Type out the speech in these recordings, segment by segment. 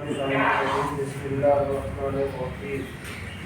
بسم اللہ الرحمن الرحیم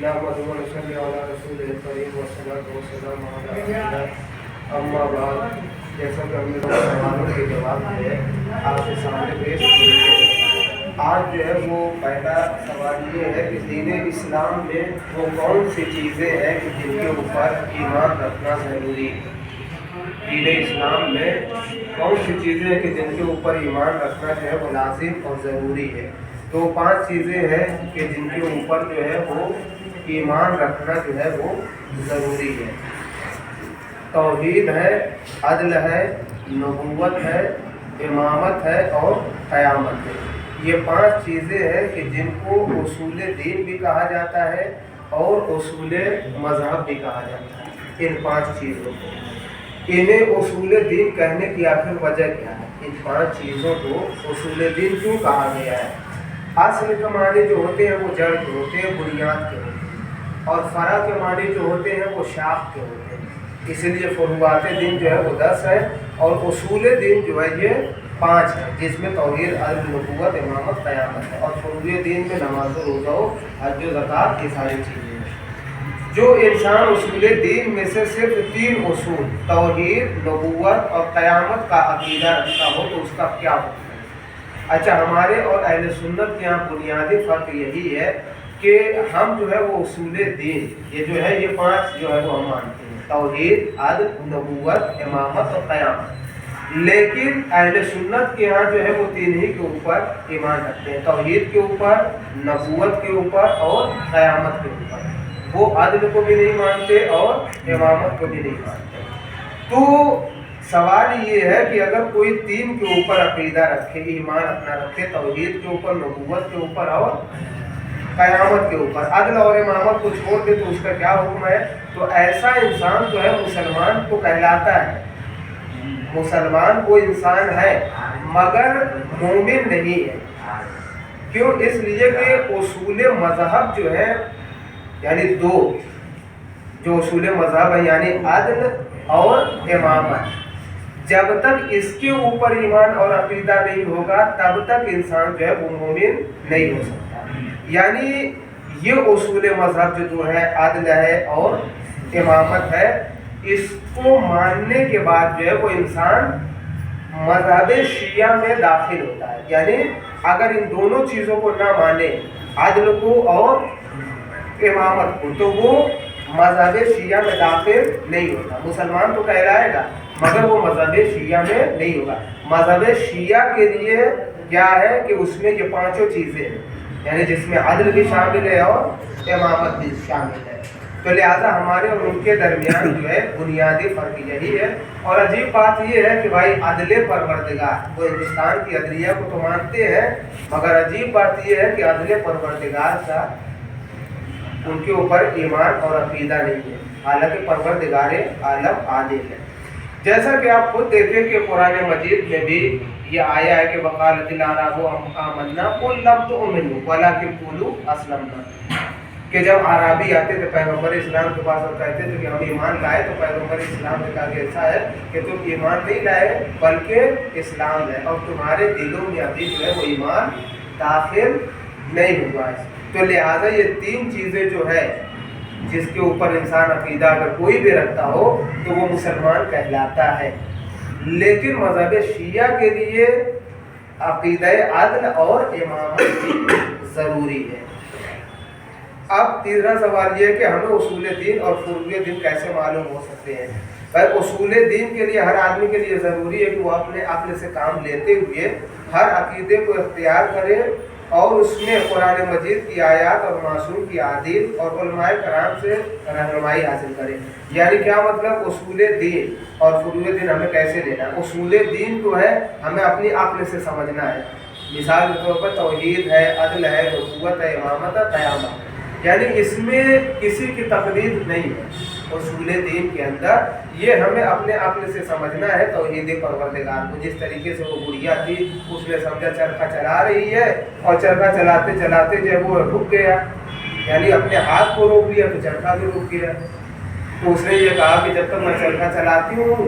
نحمدہ و نصلی علی رسول کریم والصلاۃ والسلام علی اما بعد، جیسا کہ ہم نے سوالوں کے جواب ہے آپ کے سامنے پیش کیے، آج جو ہے وہ پہلا سوال یہ ہے کہ دین اسلام میں وہ کون سی چیزیں ہیں کہ جن کے اوپر ایمان رکھنا ضروری ہے۔ دین اسلام میں کون سی چیزیں ہیں کہ جن کے اوپر ایمان رکھنا جو ہے وہ لازم اور ضروری ہے۔ تو 5 چیزیں ہیں کہ جن کے اوپر جو ہے وہ ایمان رکھنا جو ہے وہ ضروری ہے۔ توحید ہے، عدل ہے، نبوت ہے، امامت ہے اور قیامت ہے۔ یہ 5 چیزیں ہیں کہ جن کو اصول دین بھی کہا جاتا ہے اور اصول مذہب بھی کہا جاتا ہے۔ ان 5 چیزوں کو، انہیں اصول دین کہنے کی آخر وجہ کیا ہے؟ ان 5 چیزوں کو اصول دین کیوں کہا گیا ہے؟ اصل کے معنی جو ہوتے ہیں وہ جڑ کے ہوتے ہیں، بنیاد کے ہوتے ہیں، اور فرع کے معنی جو ہوتے ہیں وہ شاخ کے ہوتے ہیں۔ اس لیے فروعات دین جو ہے وہ 10 ہے اور اصول دین جو ہے یہ 5 ہے، جس میں توحید، عدل، نبوت، امامت، قیامت ہے، اور فروع دین میں نماز، روزہ، حج و زکوٰۃ، یہ ساری چیزیں ہیں۔ جو انسان اصول دین میں سے صرف 3 اصول توحید، نبوت اور قیامت کا عقیدہ رکھتا ہو تو اس کا کیا ہوتا ہے؟ اچھا، ہمارے اور اہل سنت کے یہاں بنیادی فرق یہی ہے کہ ہم جو ہے وہ اصول دین یہ جو ہے یہ 5 جو ہے وہ ہم مانتے ہیں: توحید، عدل، نبوت، امامت اور قیامت۔ لیکن اہل سنت کے یہاں جو ہے وہ 3 ہی کے اوپر ایمان رکھتے ہیں: توحید کے اوپر، نبوت کے اوپر اور قیامت کے اوپر۔ وہ عدل کو بھی نہیں مانتے اور امامت کو بھی نہیں مانتے۔ تو سوال یہ ہے کہ اگر کوئی 3 کے اوپر عقیدہ رکھے، ایمان اپنا رکھے، توحید کے اوپر، نبوت کے اوپر اور قیامت کے اوپر، عدل اور امامت کو چھوڑ دے تو اس کا کیا حکم ہے؟ تو ایسا انسان جو ہے مسلمان کو کہلاتا ہے، مسلمان کو انسان ہے مگر مومن نہیں ہے۔ کیوں؟ اس لیے کہ اصول مذہب جو ہے یعنی 2 جو اصول مذہب ہے یعنی عدل اور امامت، جب تک اس کے اوپر ایمان اور عقیدہ نہیں ہوگا تب تک انسان جو ہے وہ مومن نہیں ہو سکتا۔ یعنی یہ اصول مذہب جو ہے، عدل ہے اور امامت ہے، اس کو ماننے کے بعد جو ہے وہ انسان مذہب شیعہ میں داخل ہوتا ہے۔ یعنی اگر ان دونوں چیزوں کو نہ مانے، عدل کو اور امامت کو، تو وہ مذہب شیعہ میں داخل نہیں ہوتا۔ مسلمان تو کہلائے گا مگر وہ مذہب شیعہ میں نہیں ہوگا۔ مذہب شیعہ کے لیے کیا ہے کہ اس میں یہ 5 چیزیں ہیں، یعنی جس میں عدل بھی شامل ہے اور امامت بھی شامل ہے۔ تو لہٰذا ہمارے اور ان کے درمیان جو ہے بنیادی فرق یہی ہے۔ اور عجیب بات یہ ہے کہ بھائی عدل پروردگار، وہ ہندوستان کی عدلیہ کو تو مانتے ہیں مگر عجیب بات یہ ہے کہ عدل پروردگار کا ان کے اوپر ایمان اور عقیدہ نہیں ہے، حالانکہ پروردگار عالم عادل ہے۔ جیسا کہ آپ خود دیکھیں کہ قرآن مجید میں بھی یہ آیا ہے کہ وقالت الاعراب آمنا قل لم تؤمنوا ولکن قولوا اسلمنا، کہ جب اعرابی آتے تھے پیغمبر اسلام کے پاس اور کہتے تھے کہ ہم ایمان لائے، تو پیغمبر اسلام نے کہا کہ ایسا ہے کہ تم ایمان نہیں لائے بلکہ اسلام لائے اور تمہارے دلوں میں ابھی جو ہے وہ ایمان داخل نہیں ہوا ہے۔ تو لہٰذا یہ 3 چیزیں جو ہے جس کے اوپر انسان عقیدہ اگر کوئی بھی رکھتا ہو تو وہ مسلمان کہلاتا ہے۔ لیکن مذہب شیعہ کے لیے عقیدہ عدل اور امامت بھی ضروری ہے۔ اب تیسرا سوال یہ ہے کہ ہمیں اصول دین اور فروع دین کیسے معلوم ہو سکتے ہیں؟ بھائی اصول دین کے لیے ہر آدمی کے لیے ضروری ہے کہ وہ اپنے عقل سے کام لیتے ہوئے ہر عقیدے کو اختیار کرے اور اس میں قرآن مجید کی آیات اور معصوم کی احادیث اور علماء کرام سے رہنمائی حاصل کرے۔ یعنی کیا مطلب؟ اصول دین اور فروع دین ہمیں کیسے لینا ہے؟ اصول دین تو ہے ہمیں اپنی عقل سے سمجھنا ہے۔ مثال کے طور پر توحید ہے، عدل ہے، نبوت ہے، امامت ہے، قیامت ہے، یعنی اس میں کسی کی تقلید نہیں ہے۔ اصول دین کے اندر یہ ہمیں اپنے عقل سے سمجھنا ہے توحید پروردگار کو۔ جس طریقے سے وہ گڑیا تھی، اس نے سمجھا چرخہ چلا رہی ہے اور چرخہ چلاتے چلاتے جو ہے وہ رک گیا، یعنی اپنے ہاتھ کو روک لیا تو چرخہ بھی رک گیا۔ تو اس نے یہ کہا کہ جب تک میں چرخہ چلاتی ہوں